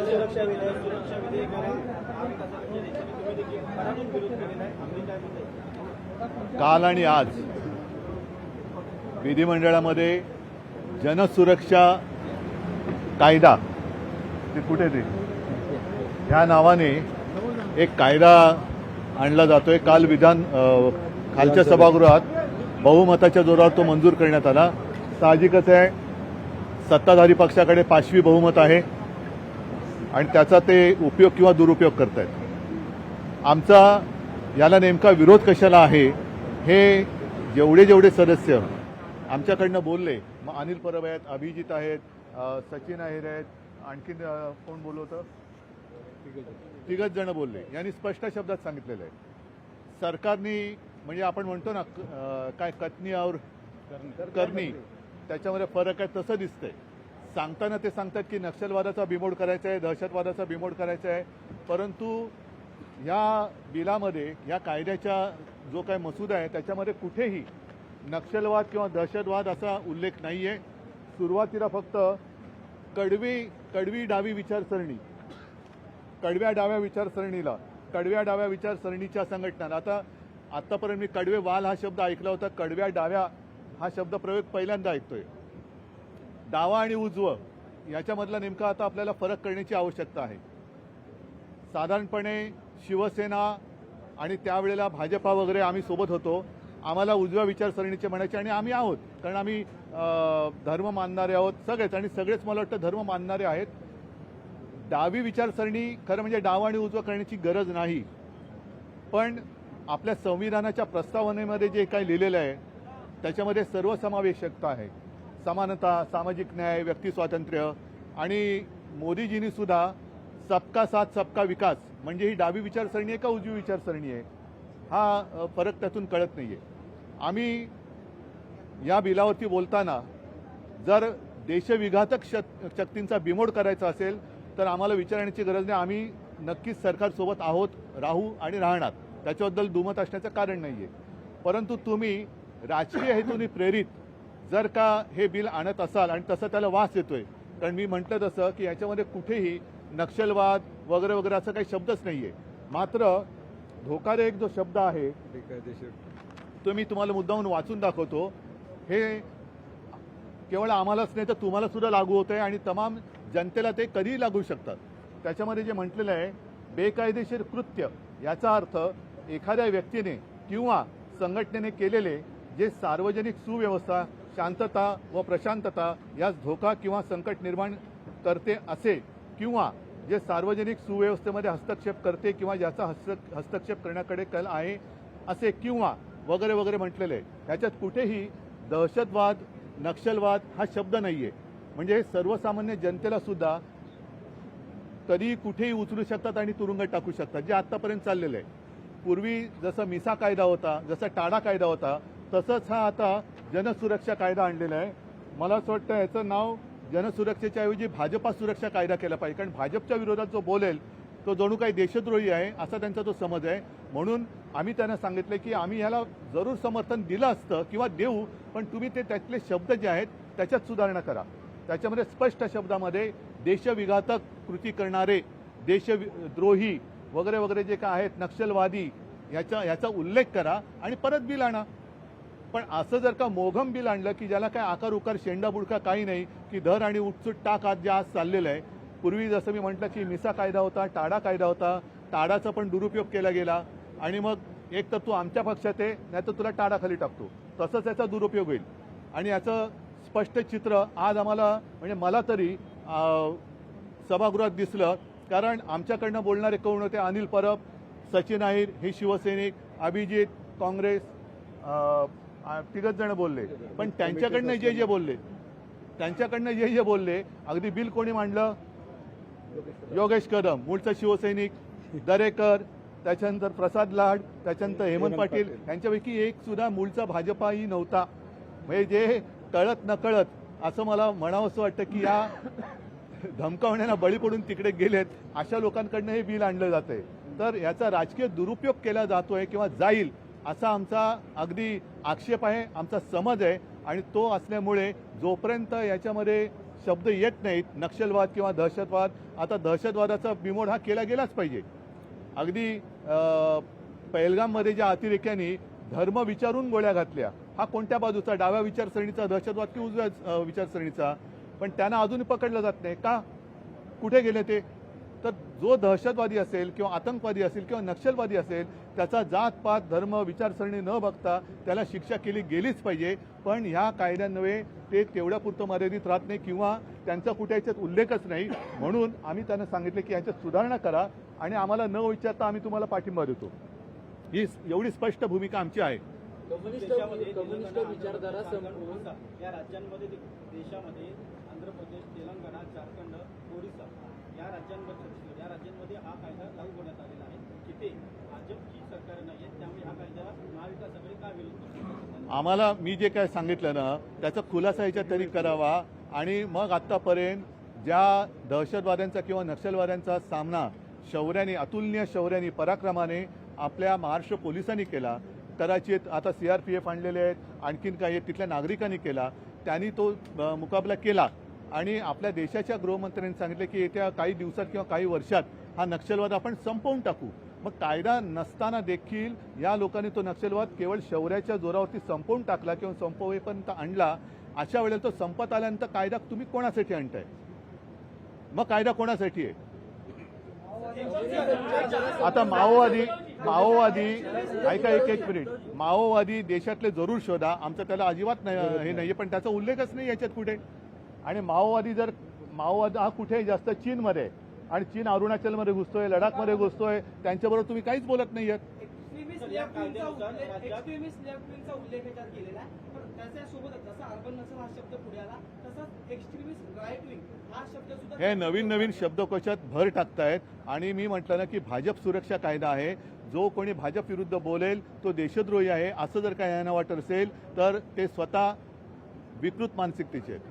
सुरक्षा विधेयकाला महाविकासाच्या नेत्यांनी तुम्ही देखील कडाडून विरोध केलेला आहे. आम्ही काय म्हणतो काल आणि आज विधिमंडळामध्ये जनसुरक्षा कायदा ते कुठे ते ह्या नावाने एक कायदा आणला जातोय. काल खालच्या सभागृहात बहुमताच्या जोरावर तो मंजूर करण्यात आला. साहजिकच आहे, सत्ताधारी पक्षाकडे पाशवी बहुमत आहे आणि त्याचा ते उपयोग किंवा दुरुपयोग करतायत. आमचा याला नेमका विरोध कशाला आहे हे जेवढे सदस्य आमच्याकडनं बोलले, मग अनिल परब आहेत, अभिजित आहेत, सचिन अहिर आहेत, आणखीन कोण बोललो होतं, तिघच जण बोलले. यांनी स्पष्ट शब्दात सांगितलेलं आहे सरकारने, म्हणजे आपण म्हणतो ना काय कथनी और करणी, त्याच्यामध्ये फरक आहे तसं दिसतंय. सांगताना ते सांगतात की नक्षलवादाचा बिमोड करायचा आहे, दहशतवादाचा बिमोड करायचा आहे, परंतु या बिलामध्ये, या कायद्याच्या जो काय मसुदा आहे त्याच्यामध्ये कुठेही नक्षलवाद किंवा दहशतवाद असा उल्लेख नाही आहे. सुरुवातीला फक्त कडवी डावी विचारसरणी, कडव्या डाव्या विचारसरणीच्या संघटना, आतापर्यंत मी कडवे वाल हा शब्द ऐकला होता, कडव्या डाव्या हा शब्द प्रयोग पहिल्यांदा ऐकतोय. डावा आणि उजवं याच्यामधला नेमका आता आपल्याला फरक करण्याची आवश्यकता आहे. साधारणपणे शिवसेना आणि त्यावेळेला भाजपा वगैरे आम्ही सोबत होतो, आम्हाला उजव्या विचारसरणीचे म्हणायचे आणि आम्ही आहोत, कारण आम्ही धर्म मानणारे आहोत सगळेच मला वाटतं धर्म मानणारे आहेत. डावी विचारसरणी खरं म्हणजे डावा आणि उजवा करण्याची गरज नाही, पण आपल्या संविधानाच्या प्रस्तावनेमध्ये जे काही लिहिलेलं आहे त्याच्यामध्ये सर्वसमावेशकता आहे, समानता, सामाजिक न्याय, व्यक्ती स्वातंत्र्य, आणि मोदीजींनी सुद्धा सबका साथ सबका विकास म्हणजे ही डावी विचारसरणी आहे का उजवी विचारसरणी आहे हा फरक त्यातून कळत नाहीये. आम्ही या बिलावरती बोलताना जर देशविघातक शक्तींचा बिमोड करायचा असेल तर आम्हाला विचारण्याची गरज नाही. आम्ही नक्कीच सरकारसोबत आहोत, राहू आणि राहणार, त्याच्याबद्दल दुमत असण्याचं कारण नाहीये. परंतु तुम्ही राजकीय हेतूने प्रेरित जर का हे बिल आणत असाल, आणि तसं त्याला वास येतोय, कारण मी म्हटलं तसं की याच्यामध्ये कुठेही नक्षलवाद वगैरे वगैरे असं काही शब्दच नाहीये. मात्र धोकादायक जो शब्द आहे तो मी तुम्हाला मुद्दामून वाचून दाखवतो. हे केवळ आम्हालाच नाही तर तुम्हाला सुद्धा लागू होत आहे आणि तमाम जनतेला ते कधीही लागू शकतात. त्याच्यामध्ये जे म्हटलेलं आहे, बेकायदेशीर कृत्य याचा अर्थ एखाद्या व्यक्तीने किंवा संघटनेने केलेले जे सार्वजनिक सुव्यवस्था, शांतता व प्रशांतता यास धोका किंवा संकट निर्माण करते असे, किंवा जे सार्वजनिक सुव्यवस्थेमध्ये हस्तक्षेप करते किंवा ज्याचा हस्तक्षेप करण्याकडे कल आहे असे, किंवा वगैरे वगैरे म्हटलेले आहे. ह्याच्यात कुठेही दहशतवाद, नक्षलवाद हा शब्द नाहीये. म्हणजे सर्वसामान्य जनतेला सुद्धा कधी कुठेही उचलू शकतात आणि तुरुंगात टाकू शकतात, जे आतापर्यंत चाललेलं आहे. पूर्वी जसं मिसा कायदा होता, जसा टाडा कायदा होता, तसंच हा आता जनसुरक्षा कायदा आणलेला आहे. मला असं वाटतं याचं नाव जनसुरक्षेच्या ऐवजी भाजपा सुरक्षा कायदा केला पाहिजे, कारण भाजपच्या विरोधात जो बोलेल तो जणू काही देशद्रोही आहे असा त्यांचा तो समज आहे. म्हणून आम्ही त्यांना सांगितलं की आम्ही याला जरूर समर्थन दिलं असतं किंवा देऊ, पण तुम्ही त्यातले शब्द जे आहेत त्याच्यात सुधारणा करा. त्याच्यामध्ये स्पष्ट शब्दामध्ये देशविघातक कृती करणारे, देशद्रोही वगैरे वगैरे जे काय आहेत, नक्षलवादी, याचा उल्लेख करा आणि परत बिल आणा. पण असं जर का मोघम बिल आणलं की ज्याला काय आकार उकार शेंडा बुडका काही नाही, की धर आणि उठसूट टाक आज जे आज चाललेलं आहे. पूर्वी जसं मी म्हटलं की मिसा कायदा होता, टाडा कायदा होता, टाडाचा पण दुरुपयोग केला गेला आणि मग एक तर तू आमच्या पक्षात आहे नाही तर तुला टाडाखाली टाकतो, तसंच याचा दुरुपयोग होईल. आणि याचं स्पष्ट चित्र आज आम्हाला, म्हणजे मला तरी सभागृहात दिसलं, कारण आमच्याकडनं बोलणारे कोण होते, अनिल परब, सचिन अहिर हे शिवसैनिक, अभिजित काँग्रेस, तिघच जण बोलले. पण त्यांच्याकडनं जे बोलले अगदी बिल कोणी मांडलं, योगेश कदम मूळचा शिवसैनिक, दरेकर, त्याच्यानंतर प्रसाद लाड, त्याच्यानंतर हेमंत पाटील, यांच्यापैकी एक सुद्धा मूळचा भाजपाही नव्हता. म्हणजे जे कळत नकळत असं मला म्हणावंसं वाटतं की या धमकावण्याला बळी पडून तिकडे गेलेत अशा लोकांकडनं हे बिल आणलं जातंय. तर याचा राजकीय दुरुपयोग केला जातोय किंवा जाईल असा आमचा अगदी आक्षेप आहे, आमचा समज आहे. आणि तो असल्यामुळे जोपर्यंत याच्यामध्ये शब्द येत नाहीत, नक्षलवाद किंवा दहशतवाद. आता दहशतवादाचा बिमोड हा केला गेलाच पाहिजे. अगदी पहलगाममध्ये ज्या अतिरेक्यांनी धर्म विचारून गोळ्या घातल्या, हा कोणत्या बाजूचा, डाव्या विचारसरणीचा दहशतवाद की उजव्या विचारसरणीचा? पण त्यांना अजूनही पकडलं जात नाही का? कुठे गेले ते? तर जो दहशतवादी असेल किंवा आतंकवादी असेल किंवा नक्षलवादी असेल, त्याचा जात पात धर्म विचारसरणी न बघता त्याला शिक्षा केली गेलीच पाहिजे. पण ह्या कायद्यांमुळे ते तेवढ्यापुरतं मर्यादित राहत नाही किंवा त्यांचा कुठे याच्यात उल्लेखच नाही. म्हणून आम्ही त्यांना सांगितलं की याच्यात सुधारणा करा आणि आम्हाला न विचारता आम्ही तुम्हाला पाठिंबा देतो. ही एवढी स्पष्ट भूमिका आमची आहे. कम्युनिस्ट विचारधारा या राज्यांमध्ये देशामध्ये आंध्र प्रदेश, तेलंगणा, झारखंड, ओरिसा या राज्यांमध्ये हा कायदा लागू करण्यात आलेला आहे. तिथे भाजपची सरकार नाही आहे, त्यामुळे हा कायदा महाविकास आघाडी का विरोध करते? आम्हाला मी जे काय सांगितलं ना त्याचा खुलासा याच्यात तरी करावा आणि मग आत्तापर्यंत ज्या दहशतवाद्यांचा किंवा नक्षलवाद्यांचा सामना शौर्याने, अतुलनीय शौर्याने, पराक्रमाने आपल्या महाराष्ट्र पोलिसांनी केला, कदाचित आता CRPF आणलेले आहेत, आणखीन काही तिथल्या नागरिकांनी केला, त्यांनी तो मुकाबला केला आणि आपल्या देशाच्या गृहमंत्र्यांनी सांगितले की येत्या काही दिवसात किंवा काही वर्षात हा नक्षलवाद आपण संपवून टाकू. मग कायदा नसताना देखील या लोकांनी तो नक्षलवाद केवळ शौर्याच्या जोरावरती संपवून टाकला किंवा संपवेपर्यंत आणला. अशा वेळेला तो संपत आल्यानंतर कायदा तुम्ही कोणासाठी आणताय? मग कायदा कोणासाठी आहे? आता माओवादी ऐका एक मिनिट, माओवादी देशातले जरूर शोधा, आमचं त्याला अजिबात नाही हे नाहीये, पण त्याचा उल्लेखच नाही याच्यात कुठे. आणि माओवाद हा कुठेही जास्त चीनमध्ये आणि चीन अरुणाचलमध्ये घुसतोय, लडाखमध्ये घुसतोय, त्यांच्याबरोबर तुम्ही काहीच बोलत नाहीयेत. एक्स्ट्रीमिस्ट लेफ्ट विंगचा उल्लेख याच्यात केलेला आहे. पण त्याच्यासोबतच जसा अर्बन नसल हा शब्द पुढे आला, तसंच एक्स्ट्रीमिस्ट राईट विंग हा शब्द सुद्धा हे नवीन शब्दकोशात भर टाकतायत. आणि मी म्हटलं ना की भाजप सुरक्षा कायदा आहे, जो कोणी भाजप विरुद्ध बोलेल तो देशद्रोही आहे असं जर काय यांना वाटत असेल तर ते स्वतः विकृत मानसिकतेचे आहेत.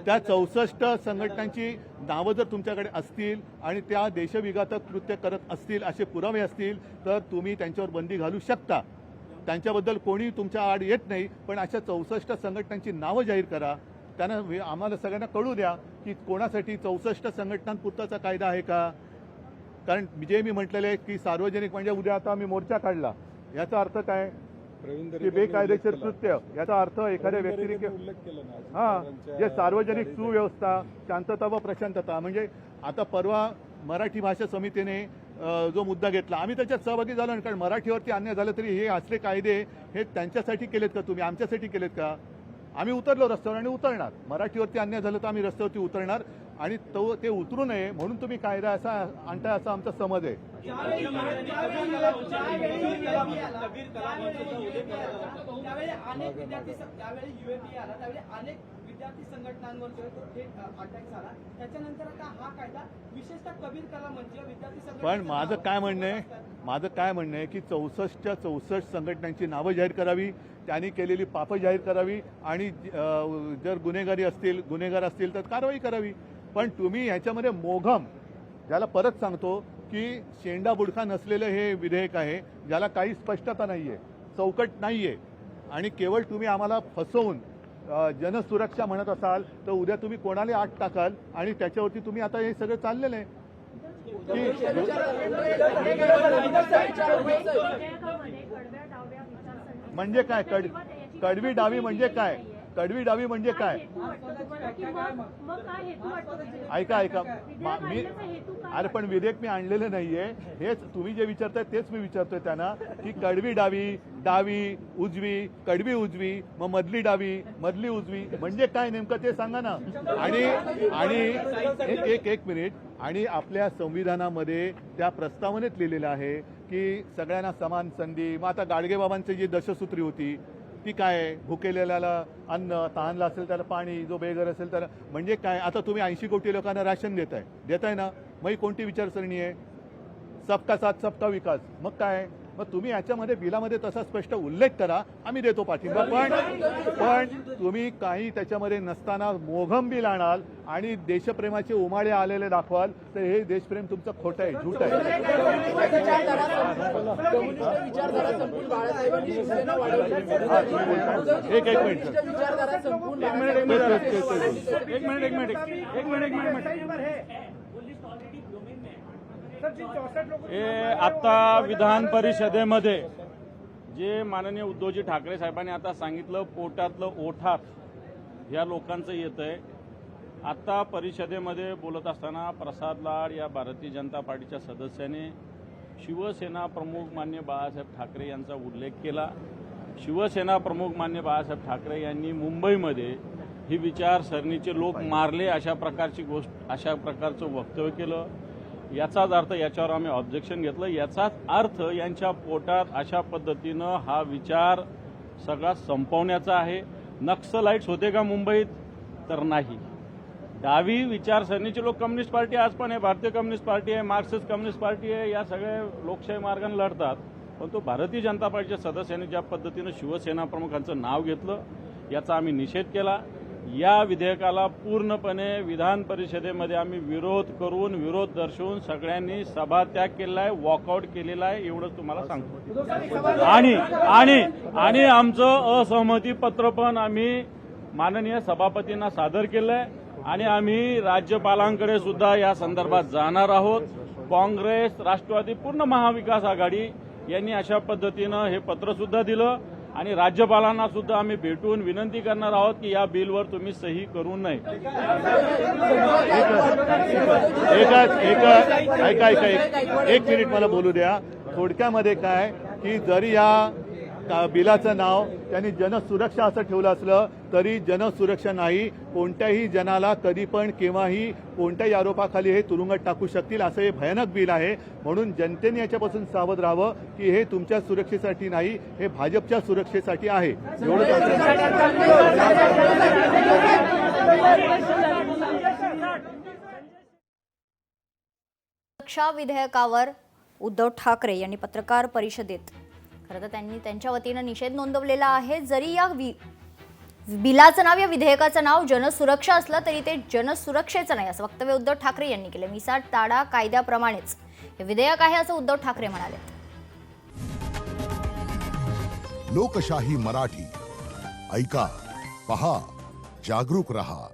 त्या 64 संघटनांची नावं जर तुमच्याकडे असतील आणि त्या देशविघातक कृत्य करत असतील असे पुरावे असतील तर तुम्ही त्यांच्यावर बंदी घालू शकता. त्यांच्याबद्दल कोणी तुमच्या आड येत नाही, पण अशा 64 संघटनांची नावं जाहीर करा. त्यांना आम्हाला सगळ्यांना कळू द्या की कोणासाठी 64 संघटनांपुरताचा कायदा आहे का. कारण जे मी म्हटलेलं आहे की सार्वजनिक म्हणजे उद्या आता आम्ही मोर्चा काढला, याचा अर्थ काय की बेकायदेशीर कृत्य, याचा अर्थ एखाद्या व्यक्तीने जे सार्वजनिक सुव्यवस्था, शांतता व प्रशांतता. म्हणजे आता परवा मराठी भाषा समितीने जो मुद्दा घेतला, आम्ही त्याच्यात सहभागी झालो नाही, कारण मराठीवरती अन्याय झालं तरी हे असले कायदे हे त्यांच्यासाठी केलेत का तुम्ही, आमच्यासाठी केलेत का? आम्ही उतरलो रस्त्यावर आणि उतरणार. मराठीवरती अन्याय झालं तर आम्ही रस्त्यावरती उतरणार आणि ते उतरू नये म्हणून तुम्ही कायदा असा आणताय असा आमचा समज आहे. त्यावेळी अनेक विद्यार्थी संघटनांवर थेट अटॅक झाला. त्याच्यानंतर आता हा कायदा विशेषतः कबीर कला मंच विद्यार्थी संघटना. पण माझं काय म्हणणं आहे की 64 संघटनांची नावं जाहीर करावी, त्यांनी केलेली पापं जाहीर करावी आणि जर गुन्हेगार असतील तर कारवाई करावी. पण तुम्ही ह्याच्यामध्ये मोघम, ज्याला परत सांगतो की शेंडा बुडखा नसलेलं हे विधेयक आहे, ज्याला काही स्पष्टता नाहीये, चौकट नाहीये आणि केवळ तुम्ही आम्हाला फसवून जनसुरक्षा म्हणत असाल तर उद्या तुम्ही कोणाला आत टाकाल आणि त्याच्यावरती तुम्ही आता हे सगळं चाललेलं आहे. म्हणजे काय कडवी डावी म्हणजे काय? कडवी डावी म्हणजे काय? ऐका मी अरे पण विधेयक मी आणलेलं नाहीये. हेच तुम्ही जे विचारताय तेच मी विचारतोय त्यांना की कडवी डावी उजवी, कडवी उजवी, मग मधली डावी, मधली उजवी म्हणजे काय नेमकं ते सांगा ना. आणि एक मिनिट, आणि आपल्या संविधानामध्ये त्या प्रस्तावनेत लिहिलेलं आहे की सगळ्यांना समान संधी. मग आता गाडगेबाबांची जी दशसूत्री होती ती काय? भुकेलेल्याला अन्न, तहानला असेल त्याला पाणी, जो बेघर असेल त्याला. म्हणजे काय? आता तुम्ही 80 कोटी लोकांना राशन देताय ना, मग ही कोणती विचारसरणी आहे? सबका साथ सबका विकास. मग काय? मग तुम्ही याच्यामध्ये बिलामध्ये तसा स्पष्ट उल्लेख करा, आम्ही देतो पाठिंबा. पण तुम्ही काही त्याच्यामध्ये नसताना मोघम बिल आणाल आणि देशप्रेमाचे उमाळे आलेले दाखवाल तर हे देशप्रेम तुमचं खोटं आहे, झूट आहे. एक मिनिट. हे आता विधान परिषदेमध्ये जे माननीय उद्धवजी ठाकरे साहेबांनी आता सांगितलं, पोटातलं ओठात या लोकांचं येत आहे. आता परिषदेमध्ये बोलत असताना प्रसाद लाड या भारतीय जनता पार्टीच्या सदस्याने शिवसेना प्रमुख मान्य बाळासाहेब ठाकरे यांचा उल्लेख केला. शिवसेना प्रमुख मान्य बाळासाहेब ठाकरे यांनी मुंबईमध्ये ही विचारसरणीचे लोक मारले अशा प्रकारचं वक्तव्य केलं. याचाच अर्थ, याच्यावर आम्ही ऑब्जेक्शन घेतलं, याचाच अर्थ यांच्या पोटात अशा पद्धतीनं हा विचार सगळा संपवण्याचा आहे. नक्सलाइट्स होते का मुंबईत? तर नाही. डावी विचारसरणीचे लोक, कम्युनिस्ट पार्टी आज पण आहे, भारतीय कम्युनिस्ट पार्टी आहे, मार्क्सिस्ट कम्युनिस्ट पार्टी आहे, या सगळ्या लोकशाही मार्गाने लढतात. पण तो भारतीय जनता पार्टीच्या सदस्यांनी ज्या पद्धतीनं शिवसेना प्रमुखांचं नाव घेतलं याचा आम्ही निषेध केला. या विधेयकाला पूर्णपणे विधान परिषदेमध्ये आम्ही विरोध करून, विरोध दर्शवून सगळ्यांनी सभात्याग केलेला आहे, वॉकआउट केलेला आहे, एवढंच तुम्हाला सांगतो. आणि आमचं असहमती पत्र पण आम्ही माननीय सभापतींना सादर केलं आहे आणि आम्ही राज्यपालांकडे सुद्धा या संदर्भात जाणार आहोत. काँग्रेस, राष्ट्रवादी, पूर्ण महाविकास आघाडी यांनी अशा पद्धतीनं हे पत्र सुद्धा दिलं आणि राज्यपालांना सुद्धा आम्ही भेटून विनंती करणार आहोत की या बिलवर तुम्ही सही करू नये. एक मिनिट मला बोलू द्या. थोडक्यामध्ये काय की जरी या बिलाचं नाव त्यांनी जनसुरक्षा असं ठेवलं असलं तरी जनसुरक्षा नाही. कोणत्याही जनाला कधी पण केव्हाही कोणत्याही आरोपाखाली हे तुरुंगात टाकू शकतील असं हे भयानक बिल आहे. म्हणून जनतेने याच्यापासून सावध राहावं की हे तुमच्या सुरक्षेसाठी नाही, हे भाजपच्या सुरक्षेसाठी आहे. सुरक्षा विधेयकावर उद्धव ठाकरे यांनी पत्रकार परिषदेत खरं तर त्यांनी त्यांच्या वतीनं निषेध नोंदवलेला आहे. जरी या बिलाचं नाव, या विधेयकाचं नाव जनसुरक्षा असलं तरी ते जनसुरक्षेचं नाही असं वक्तव्य उद्धव ठाकरे यांनी केलं. मिसाट ताडा कायद्याप्रमाणेच हे विधेयक आहे असं उद्धव ठाकरे म्हणाले. लोकशाही मराठी ऐका, पहा, जागरूक रहा.